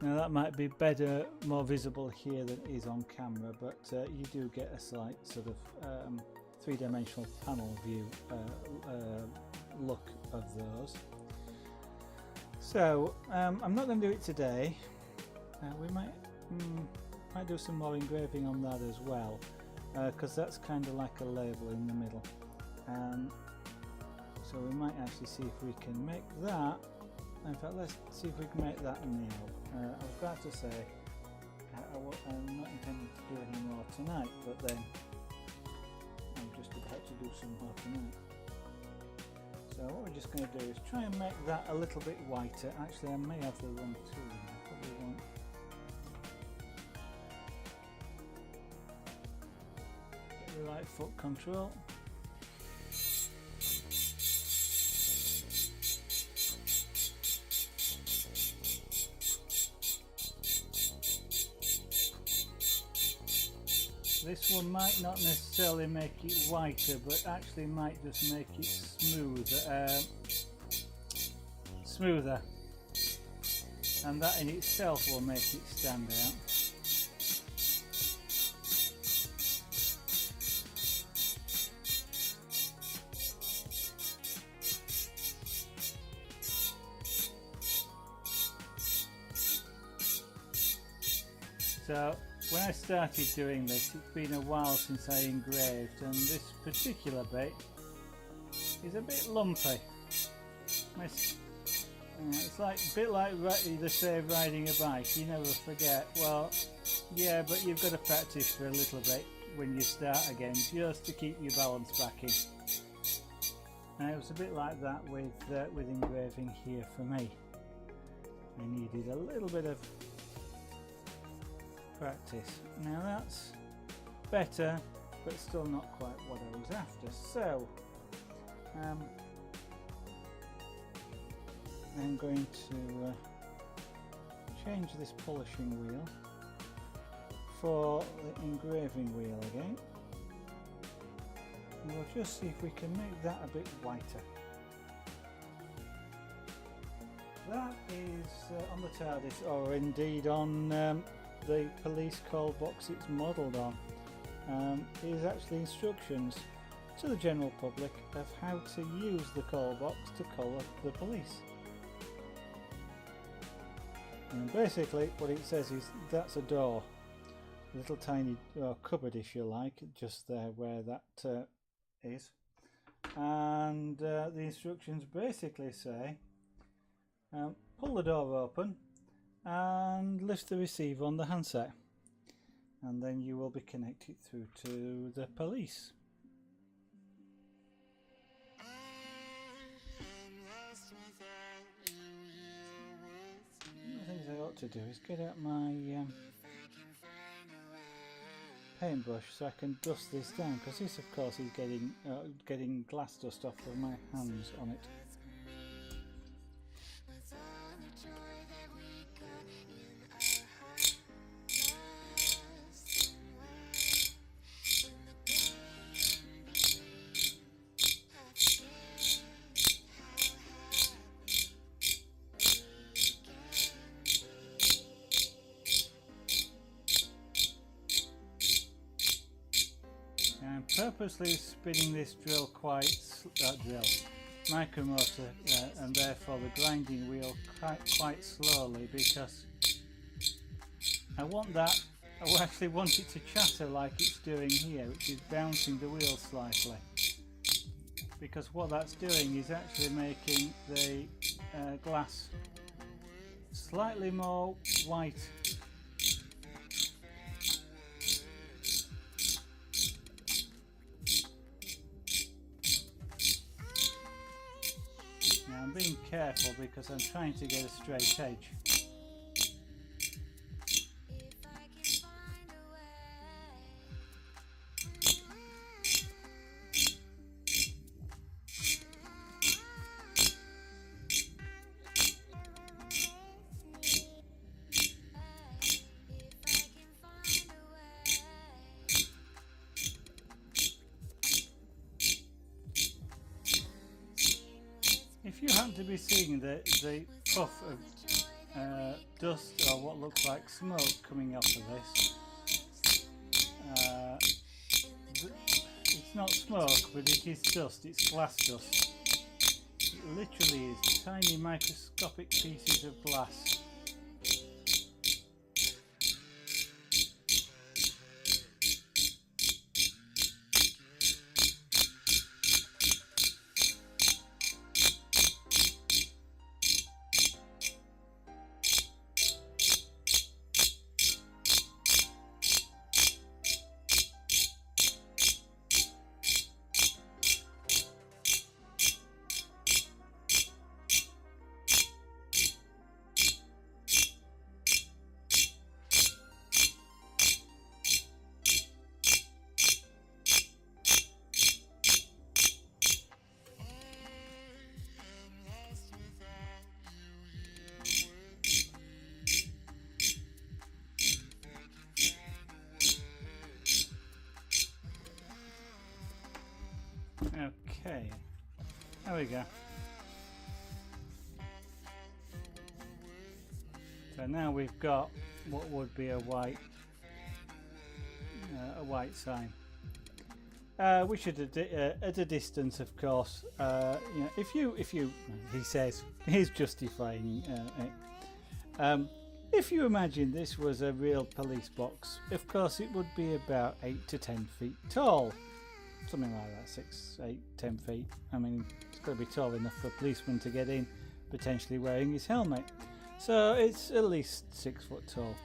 Now that might be better, more visible here than it is on camera, but you do get a slight sort of three-dimensional panel view look of those. So I'm not going to do it today. We might do some more engraving on that as well, because that's kind of like a label in the middle. So we might actually see if we can make that. In fact, let's see if we can make that now. I was about to say I'm not intending to do any more tonight, but then I'm just about to do some more tonight. So what we're just going to do is try and make that a little bit whiter. Actually, I may have the wrong tool. I probably won't. Get the right foot control. This one might not necessarily make it whiter, but actually might just make it smoother, and that in itself will make it stand out. So when I started doing this, it's been a while since I engraved, and this particular bit is a bit lumpy. It's like a bit like they say riding a bike, you never forget. Well, yeah, but you've got to practice for a little bit when you start again, just to keep your balance back in. And it was a bit like that with engraving here for me. I needed a little bit of practice. Now that's better, but still not quite what I was after. So I'm going to change this polishing wheel for the engraving wheel again, and we'll just see if we can make that a bit whiter. That is on the Tardis, or indeed on the police call box it's modelled on. Is actually instructions to the general public of how to use the call box to call the police. And basically what it says is that's a door, a little tiny cupboard if you like, just there where that is. And the instructions basically say pull the door open and lift the receiver on the handset, and then you will be connected through to the police. ought to do is get out my paintbrush so I can dust this down, because this of course is getting glass dust off of my hands on it. I'm purposely spinning this drill Micromotor, and therefore the grinding wheel quite slowly, because I actually want it to chatter like it's doing here, which is bouncing the wheel slightly, because what that's doing is actually making the glass slightly more white. Now I'm being careful because I'm trying to get a straight edge. If you happen to be seeing the puff of dust or what looks like smoke coming off of this, it's not smoke, but it is dust. It's glass dust. It literally is tiny microscopic pieces of glass. Okay, there we go. So now we've got what would be a white sign, which at a distance, of course. You know, if you, he says, he's justifying it. If you imagine this was a real police box, of course it would be about 8 to 10 feet tall. Something like that, 6, 8, 10 feet. I mean, it's got to be tall enough for a policeman to get in, potentially wearing his helmet. So it's at least 6 foot tall.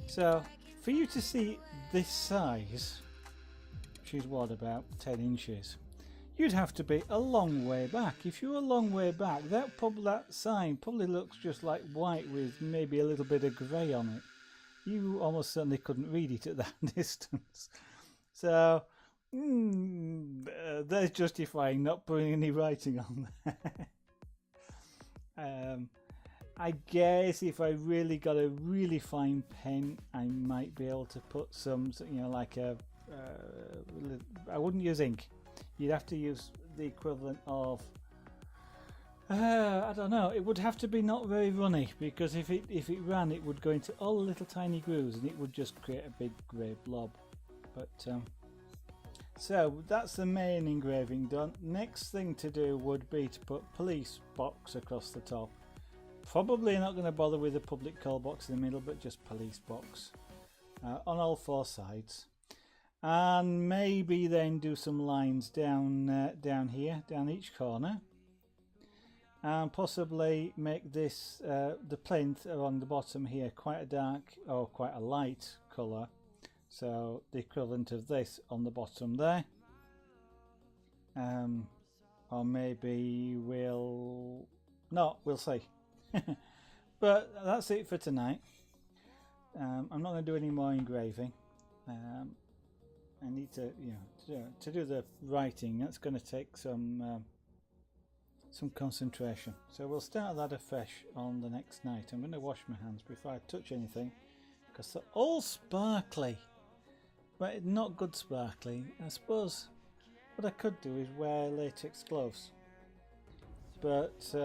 So for you to see this size, which is what, about 10 inches, you'd have to be a long way back. If you're a long way back, that sign probably looks just like white with maybe a little bit of grey on it. You almost certainly couldn't read it at that distance. So there's justifying not putting any writing on there. I guess if I really got a really fine pen, I might be able to put some, you know, like a I wouldn't use ink. You'd have to use the equivalent of I don't know, it would have to be not very runny, because if it ran, it would go into all the little tiny grooves and it would just create a big grey blob. But so that's the main engraving done. Next thing to do would be to put police box across the top. Probably not going to bother with a public call box in the middle, but just police box on all 4 sides. And maybe then do some lines down here, down each corner. And possibly make this, the plinth along the bottom here, quite a dark or quite a light colour. So the equivalent of this on the bottom there. Or maybe we'll see. But that's it for tonight. I'm not going to do any more engraving. I need to, to do the writing. That's going to take some concentration. So we'll start that afresh on the next night. I'm going to wash my hands before I touch anything because they're all sparkly, but not good sparkly. I suppose what I could do is wear latex gloves, but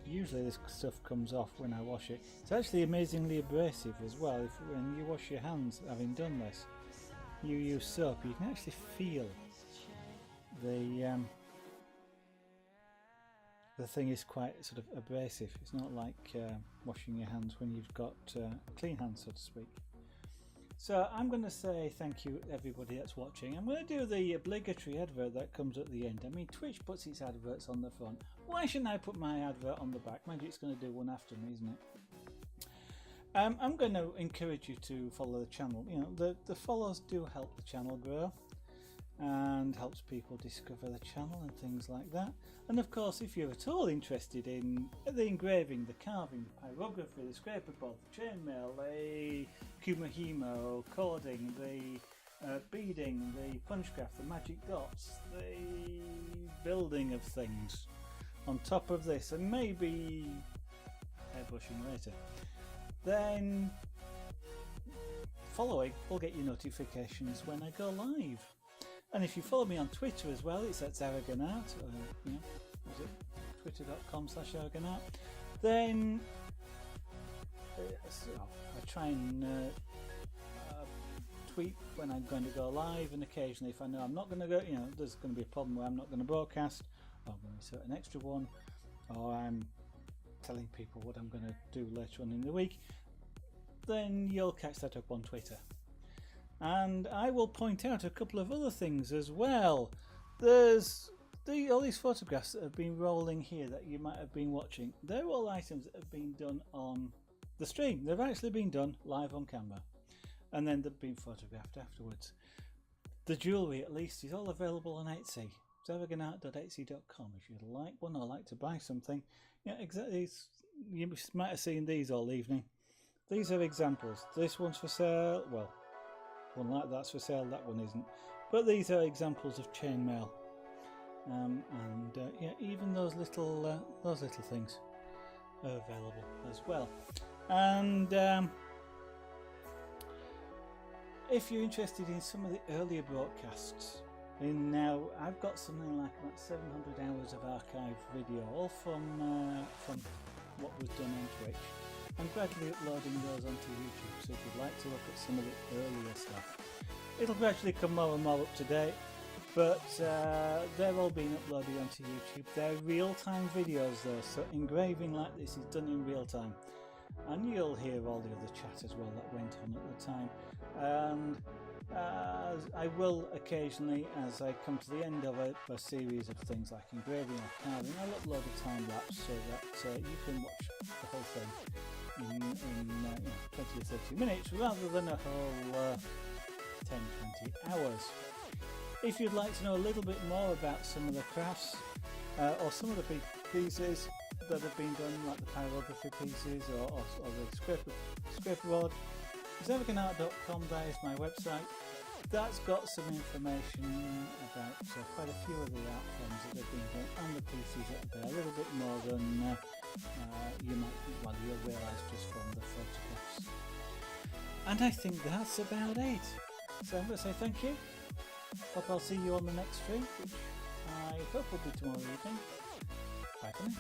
usually this stuff comes off when I wash it. It's actually amazingly abrasive as well. When you wash your hands, having done this, you use soap, you can actually feel the thing is quite sort of abrasive. It's not like washing your hands when you've got clean hands, so to speak. So I'm going to say thank you everybody that's watching. I'm going to do the obligatory advert that comes at the end. I mean, Twitch puts its adverts on the front. Why shouldn't I put my advert on the back? Mind you, it's going to do one after me, isn't it? I'm going to encourage you to follow the channel. You know, the follows do help the channel grow and helps people discover the channel and things like that. And of course, if you're at all interested in the engraving, the carving, the pyrography, the scraper board, the chainmail, the kumihimo, cording, the beading, the punchcraft, the magic dots, the building of things on top of this, and maybe airbrushing later, then following will get you notifications when I go live. And if you follow me on Twitter as well, it's at Zaragonart, is it twitter.com/Zaragonart, then I try and tweet when I'm going to go live, and occasionally if I know I'm not going to go, there's going to be a problem where I'm not going to broadcast, or I'm going to insert an extra one, or I'm telling people what I'm going to do later on in the week, then you'll catch that up on Twitter. And I will point out a couple of other things as well. There's all these photographs that have been rolling here that you might have been watching. They're all items that have been done on the stream. They've actually been done live on camera, and then they've been photographed afterwards. The jewellery, at least, is all available on Etsy. Zaragonart.etsy.com if you'd like one or like to buy something. Yeah, exactly. You might have seen these all evening. These are examples. This one's for sale. Well, one like that's for sale, that one isn't. But these are examples of chainmail, even those little things are available as well. And if you're interested in some of the earlier broadcasts, now I've got something like about 700 hours of archive video, all from what was done on Twitch. I'm gradually uploading those onto YouTube, so if you'd like to look at some of the earlier stuff, it'll gradually come more and more up to date, but they're all being uploaded onto YouTube. They're real-time videos though, so engraving like this is done in real time, and you'll hear all the other chat as well that went on at the time. And I will occasionally, as I come to the end of a series of things like engraving or carving, I'll upload a time lapse so that you can watch the whole thing in 20 or 30 minutes rather than a whole 10-20 hours. If you'd like to know a little bit more about some of the crafts or some of the big pieces that have been done, like the pyrography pieces or the scraper board, Zaragonart.com, that is my website. That's got some information about quite a few of the art forms that have been done on the pieces that are there, a little bit more than you'll realise just from the photographs. And I think that's about it. So I'm going to say thank you. Hope I'll see you on the next stream, which I hope will be tomorrow evening. Bye for now.